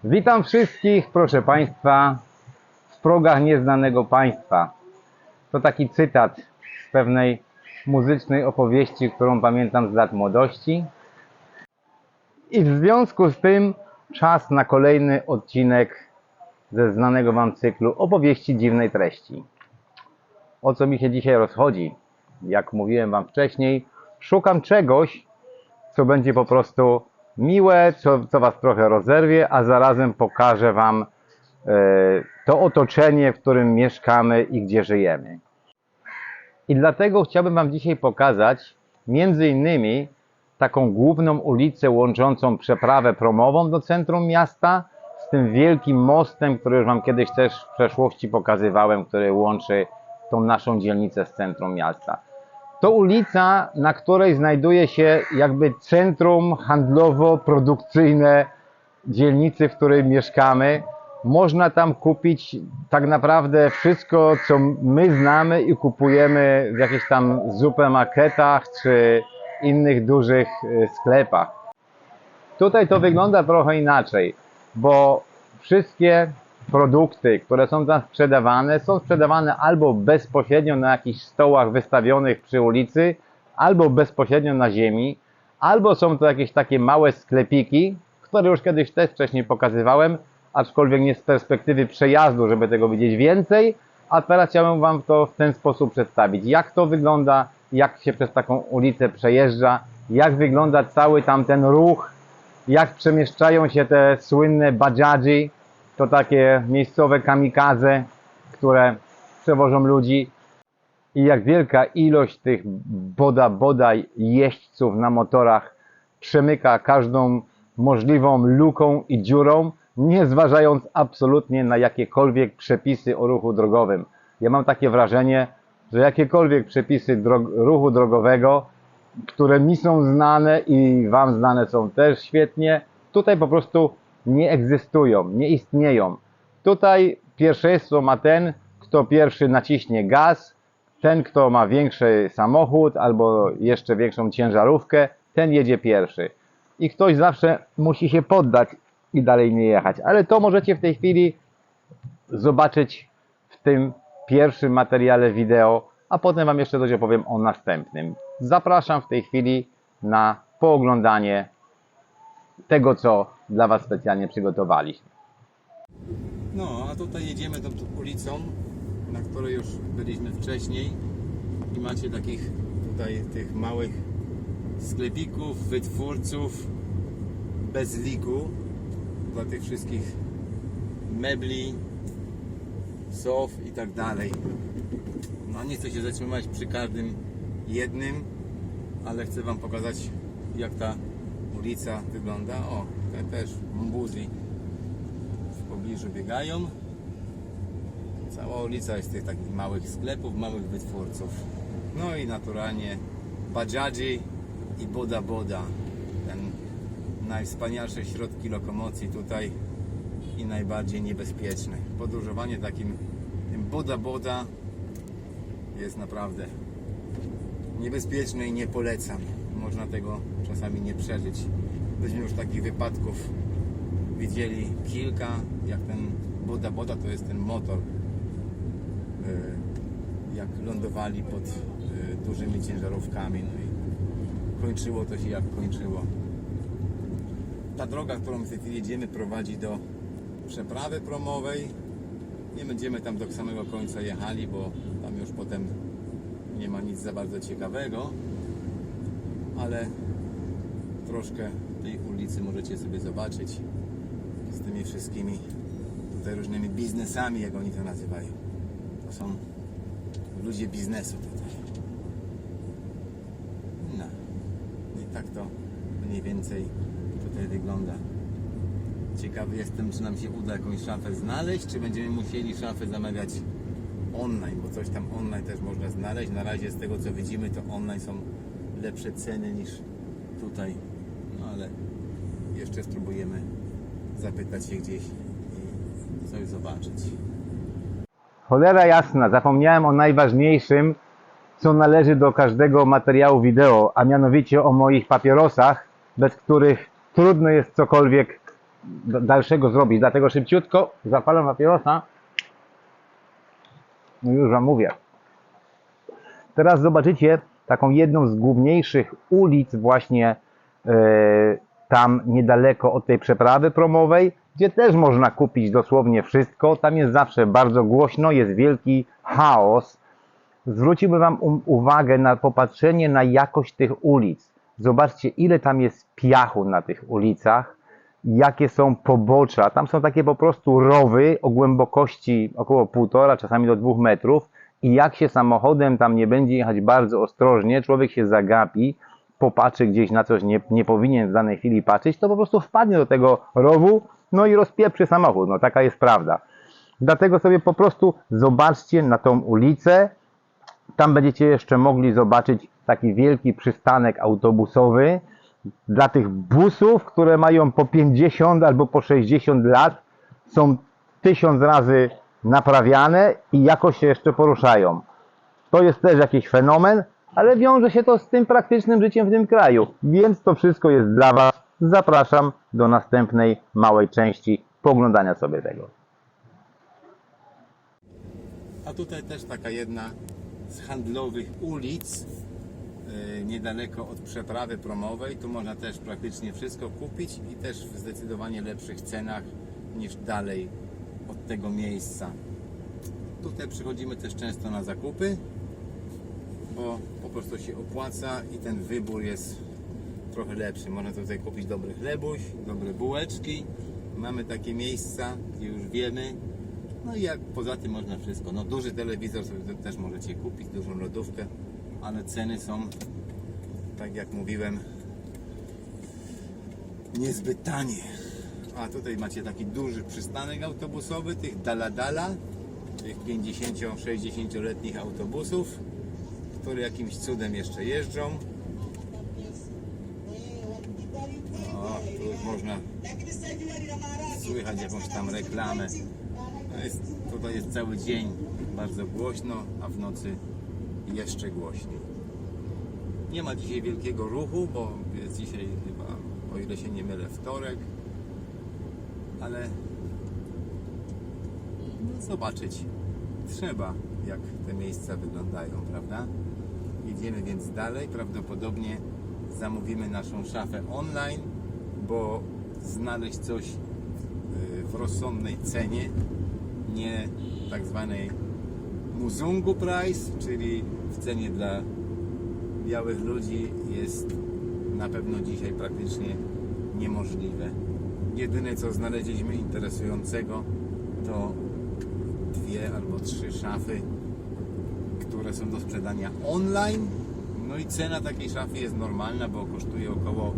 Witam wszystkich, proszę Państwa, w progach nieznanego państwa. To taki cytat z pewnej muzycznej opowieści, którą pamiętam z lat młodości. I w związku z tym czas na kolejny odcinek ze znanego Wam cyklu opowieści dziwnej treści. O co mi się dzisiaj rozchodzi? Jak mówiłem Wam wcześniej, szukam czegoś, co będzie po prostu miłe, co Was trochę rozerwie, a zarazem pokaże Wam to otoczenie, w którym mieszkamy i gdzie żyjemy. I dlatego chciałbym Wam dzisiaj pokazać między innymi taką główną ulicę łączącą przeprawę promową do centrum miasta z tym wielkim mostem, który już Wam kiedyś też w przeszłości pokazywałem, który łączy tą naszą dzielnicę z centrum miasta. To ulica, na której znajduje się jakby centrum handlowo-produkcyjne dzielnicy, w której mieszkamy. Można tam kupić tak naprawdę wszystko, co my znamy i kupujemy w jakichś tam supermarketach czy innych dużych sklepach. Tutaj to wygląda trochę inaczej, bo wszystkie produkty, które są tam sprzedawane albo bezpośrednio na jakichś stołach wystawionych przy ulicy, albo bezpośrednio na ziemi, albo są to jakieś takie małe sklepiki, które już kiedyś też wcześniej pokazywałem, aczkolwiek nie z perspektywy przejazdu, żeby tego widzieć więcej, a teraz chciałem Wam to w ten sposób przedstawić. Jak to wygląda, jak się przez taką ulicę przejeżdża, jak wygląda cały tamten ruch, jak przemieszczają się te słynne bajadży, to takie miejscowe kamikaze, które przewożą ludzi, i jak wielka ilość tych bodaj jeźdźców na motorach przemyka każdą możliwą luką i dziurą, nie zważając absolutnie na jakiekolwiek przepisy o ruchu drogowym. Ja mam takie wrażenie, że jakiekolwiek przepisy ruchu drogowego, które mi są znane i Wam znane są też świetnie, tutaj po prostu nie egzystują, nie istnieją. Tutaj pierwszeństwo ma ten, kto pierwszy naciśnie gaz, ten, kto ma większy samochód albo jeszcze większą ciężarówkę, ten jedzie pierwszy. I ktoś zawsze musi się poddać i dalej nie jechać. Ale to możecie w tej chwili zobaczyć w tym pierwszym materiale wideo, a potem Wam jeszcze coś opowiem o następnym. Zapraszam w tej chwili na pooglądanie tego, co dla Was specjalnie przygotowaliśmy. No, a tutaj jedziemy tą ulicą, na której już byliśmy wcześniej i macie takich tutaj tych małych sklepików, wytwórców bez liku dla tych wszystkich mebli, sof i tak dalej. No, nie chcę się zatrzymać przy każdym jednym, ale chcę Wam pokazać, jak ta ulica wygląda. O, te też mbuzi w pobliżu biegają. Cała ulica jest tych takich małych sklepów, małych wytwórców. No i naturalnie bajadży i boda boda. Ten najwspanialsze środki lokomocji tutaj i najbardziej niebezpieczne. Podróżowanie takim tym boda boda jest naprawdę niebezpieczne i nie polecam. Można tego czasami nie przeżyć. Byśmy już takich wypadków widzieli kilka, jak ten boda boda to jest ten motor, jak lądowali pod dużymi ciężarówkami, no i kończyło to się jak kończyło. Ta droga, którą w tej chwili jedziemy, prowadzi do przeprawy promowej. Nie będziemy tam do samego końca jechali, bo tam już potem nie ma nic za bardzo ciekawego, ale troszkę tej ulicy możecie sobie zobaczyć z tymi wszystkimi tutaj różnymi biznesami, jak oni to nazywają. To są ludzie biznesu tutaj. No i tak to mniej więcej tutaj wygląda. Ciekawy jestem, czy nam się uda jakąś szafę znaleźć, czy będziemy musieli szafę zamawiać online, bo coś tam online też można znaleźć. Na razie z tego, co widzimy, to online są lepsze ceny niż tutaj. No ale jeszcze spróbujemy zapytać się gdzieś i coś zobaczyć. Cholera jasna, zapomniałem o najważniejszym, co należy do każdego materiału wideo, a mianowicie o moich papierosach, bez których trudno jest cokolwiek dalszego zrobić. Dlatego szybciutko zapalam papierosa. No już wam mówię. Teraz zobaczycie taką jedną z główniejszych ulic właśnie tam niedaleko od tej przeprawy promowej, gdzie też można kupić dosłownie wszystko. Tam jest zawsze bardzo głośno, jest wielki chaos. Zwróciłbym wam uwagę na popatrzenie na jakość tych ulic. Zobaczcie, ile tam jest piachu na tych ulicach, jakie są pobocza. Tam są takie po prostu rowy o głębokości około 1,5, czasami do 2 metrów. I jak się samochodem tam nie będzie jechać bardzo ostrożnie, człowiek się zagapi, popatrzy gdzieś na coś, nie powinien w danej chwili patrzeć, to po prostu wpadnie do tego rowu, no i rozpieprzy samochód. No taka jest prawda. Dlatego sobie po prostu zobaczcie na tą ulicę. Tam będziecie jeszcze mogli zobaczyć taki wielki przystanek autobusowy dla tych busów, które mają po 50 albo po 60 lat. Są 1000 razy naprawiane i jakoś się jeszcze poruszają. To jest też jakiś fenomen, ale wiąże się to z tym praktycznym życiem w tym kraju. Więc to wszystko jest dla was. Zapraszam do następnej małej części pooglądania sobie tego. A tutaj też taka jedna z handlowych ulic, niedaleko od przeprawy promowej. Tu można też praktycznie wszystko kupić i też w zdecydowanie lepszych cenach niż dalej od tego miejsca. Tutaj przychodzimy też często na zakupy, bo po prostu się opłaca i ten wybór jest trochę lepszy. Można tutaj kupić dobry chlebuś, dobre bułeczki. Mamy takie miejsca, gdzie już wiemy. No i jak poza tym można wszystko. No duży telewizor sobie też możecie kupić, dużą lodówkę, ale ceny są, tak jak mówiłem, niezbyt tanie. A tutaj macie taki duży przystanek autobusowy, tych dala, tych 50-60-letnich autobusów, które jakimś cudem jeszcze jeżdżą. O, tu już można słychać jakąś tam reklamę. Tutaj jest cały dzień bardzo głośno, a w nocy jeszcze głośniej. Nie ma dzisiaj wielkiego ruchu, bo jest dzisiaj chyba, o ile się nie mylę, wtorek, ale no, zobaczyć trzeba, jak te miejsca wyglądają, prawda? Jedziemy więc dalej, prawdopodobnie zamówimy naszą szafę online, bo znaleźć coś w rozsądnej cenie, nie tak zwanej Muzungu Price, czyli w cenie dla białych ludzi, jest na pewno dzisiaj praktycznie niemożliwe. Jedyne co znaleźliśmy interesującego to 2 albo 3 szafy, które są do sprzedania online. No i cena takiej szafy jest normalna, bo kosztuje około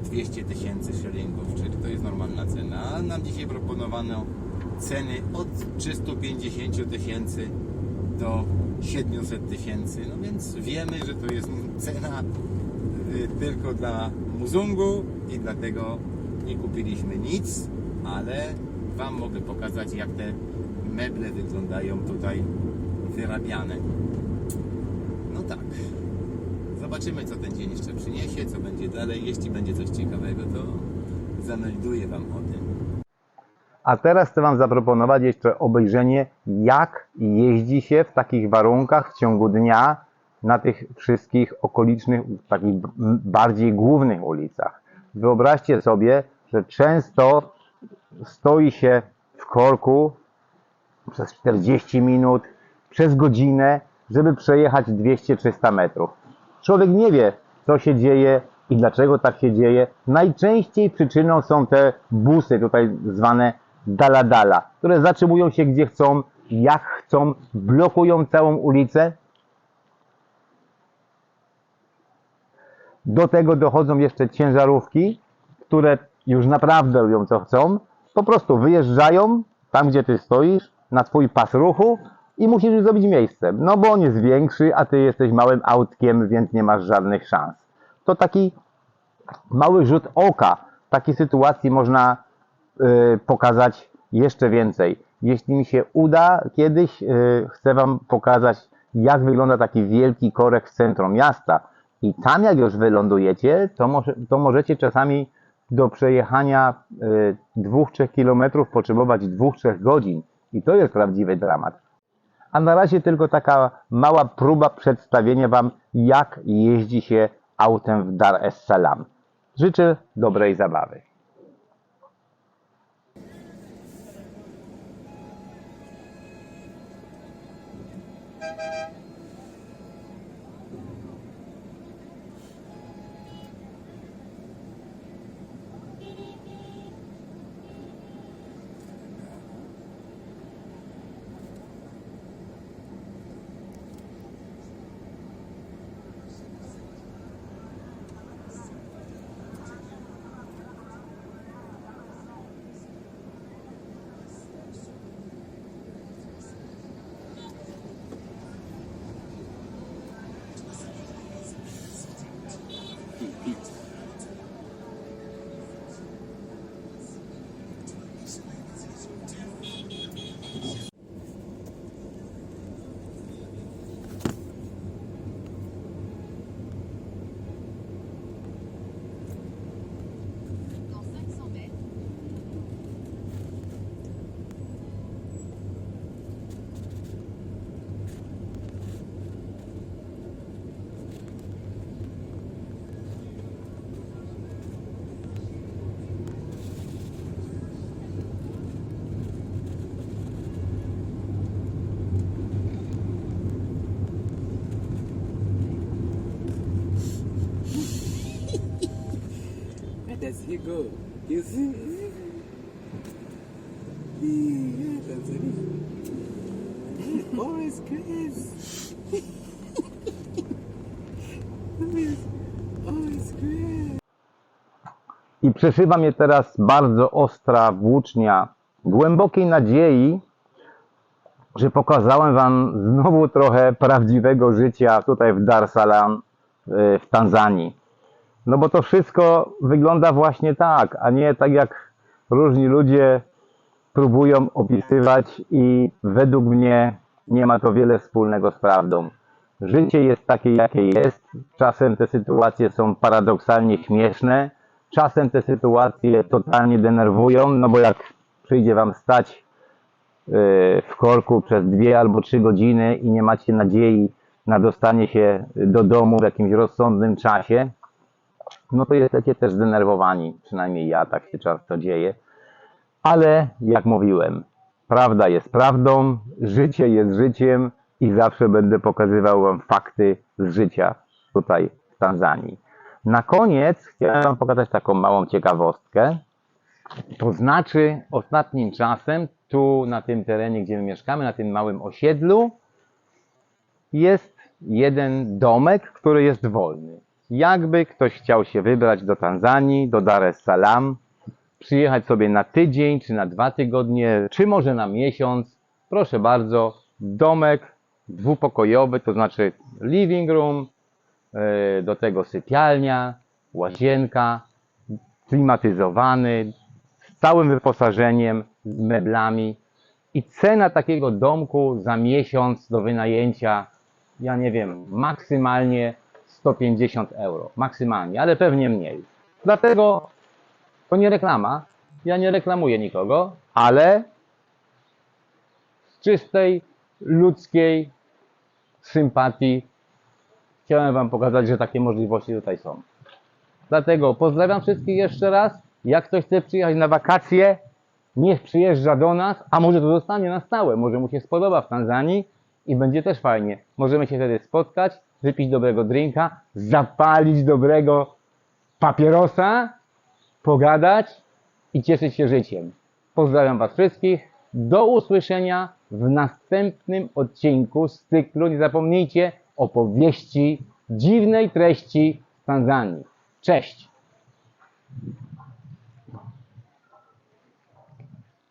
200 000 szylingów, czyli to jest normalna cena. A nam dzisiaj proponowano ceny od 350 000 do 700 000. No więc wiemy, że to jest cena tylko dla Muzungu i dlatego nie kupiliśmy nic, ale wam mogę pokazać, jak te meble wyglądają tutaj wyrabiane. No tak. Zobaczymy, co ten dzień jeszcze przyniesie, co będzie dalej. Jeśli będzie coś ciekawego, to zamelduję wam o tym. A teraz chcę wam zaproponować jeszcze obejrzenie, jak jeździ się w takich warunkach w ciągu dnia na tych wszystkich okolicznych, takich bardziej głównych ulicach. Wyobraźcie sobie, że często stoi się w korku przez 40 minut, przez godzinę, żeby przejechać 200-300 metrów. Człowiek nie wie, co się dzieje i dlaczego tak się dzieje. Najczęściej przyczyną są te busy, tutaj zwane dala, które zatrzymują się gdzie chcą, jak chcą, blokują całą ulicę. Do tego dochodzą jeszcze ciężarówki, które już naprawdę robią co chcą. Po prostu wyjeżdżają tam, gdzie ty stoisz, na twój pas ruchu i musisz już zrobić miejsce. No bo on jest większy, a ty jesteś małym autkiem, więc nie masz żadnych szans. To taki mały rzut oka. W takiej sytuacji można pokazać jeszcze więcej. Jeśli mi się uda, kiedyś chcę wam pokazać, jak wygląda taki wielki korek w centrum miasta. I tam jak już wylądujecie, to możecie czasami do przejechania 2-3 km potrzebować 2-3 godzin. I to jest prawdziwy dramat. A na razie tylko taka mała próba przedstawienia Wam, jak jeździ się autem w Dar es Salaam. Życzę dobrej zabawy. Dans 500 mètres, That's here go. You see? Yeah, that's it. Boris Chris. Boris Chris. I przeszywa mnie teraz bardzo ostra włócznia głębokiej nadziei, że pokazałem Wam znowu trochę prawdziwego życia tutaj w Dar es Salaam w Tanzanii. No bo to wszystko wygląda właśnie tak, a nie tak jak różni ludzie próbują opisywać i według mnie nie ma to wiele wspólnego z prawdą. Życie jest takie, jakie jest. Czasem te sytuacje są paradoksalnie śmieszne, czasem te sytuacje totalnie denerwują, no bo jak przyjdzie Wam stać w korku przez 2 albo 3 godziny i nie macie nadziei na dostanie się do domu w jakimś rozsądnym czasie, no to jesteście też zdenerwowani, przynajmniej ja, tak się często dzieje. Ale jak mówiłem, prawda jest prawdą, życie jest życiem i zawsze będę pokazywał Wam fakty z życia tutaj w Tanzanii. Na koniec chciałem Wam pokazać taką małą ciekawostkę. To znaczy ostatnim czasem tu na tym terenie, gdzie my mieszkamy, na tym małym osiedlu, jest jeden domek, który jest wolny. Jakby ktoś chciał się wybrać do Tanzanii, do Dar es Salaam, przyjechać sobie na tydzień, czy na 2 tygodnie, czy może na miesiąc, proszę bardzo, domek 2-pokojowy, to znaczy living room, do tego sypialnia, łazienka, klimatyzowany, z całym wyposażeniem, z meblami. I cena takiego domku za miesiąc do wynajęcia, ja nie wiem, maksymalnie 150 euro. Maksymalnie, ale pewnie mniej. Dlatego to nie reklama. Ja nie reklamuję nikogo, ale z czystej, ludzkiej sympatii chciałem Wam pokazać, że takie możliwości tutaj są. Dlatego pozdrawiam wszystkich jeszcze raz. Jak ktoś chce przyjechać na wakacje, niech przyjeżdża do nas, a może to zostanie na stałe. Może mu się spodoba w Tanzanii i będzie też fajnie. Możemy się wtedy spotkać, wypić dobrego drinka, zapalić dobrego papierosa, pogadać i cieszyć się życiem. Pozdrawiam Was wszystkich. Do usłyszenia w następnym odcinku z cyklu. Nie zapomnijcie opowieści dziwnej treści z Tanzanii. Cześć!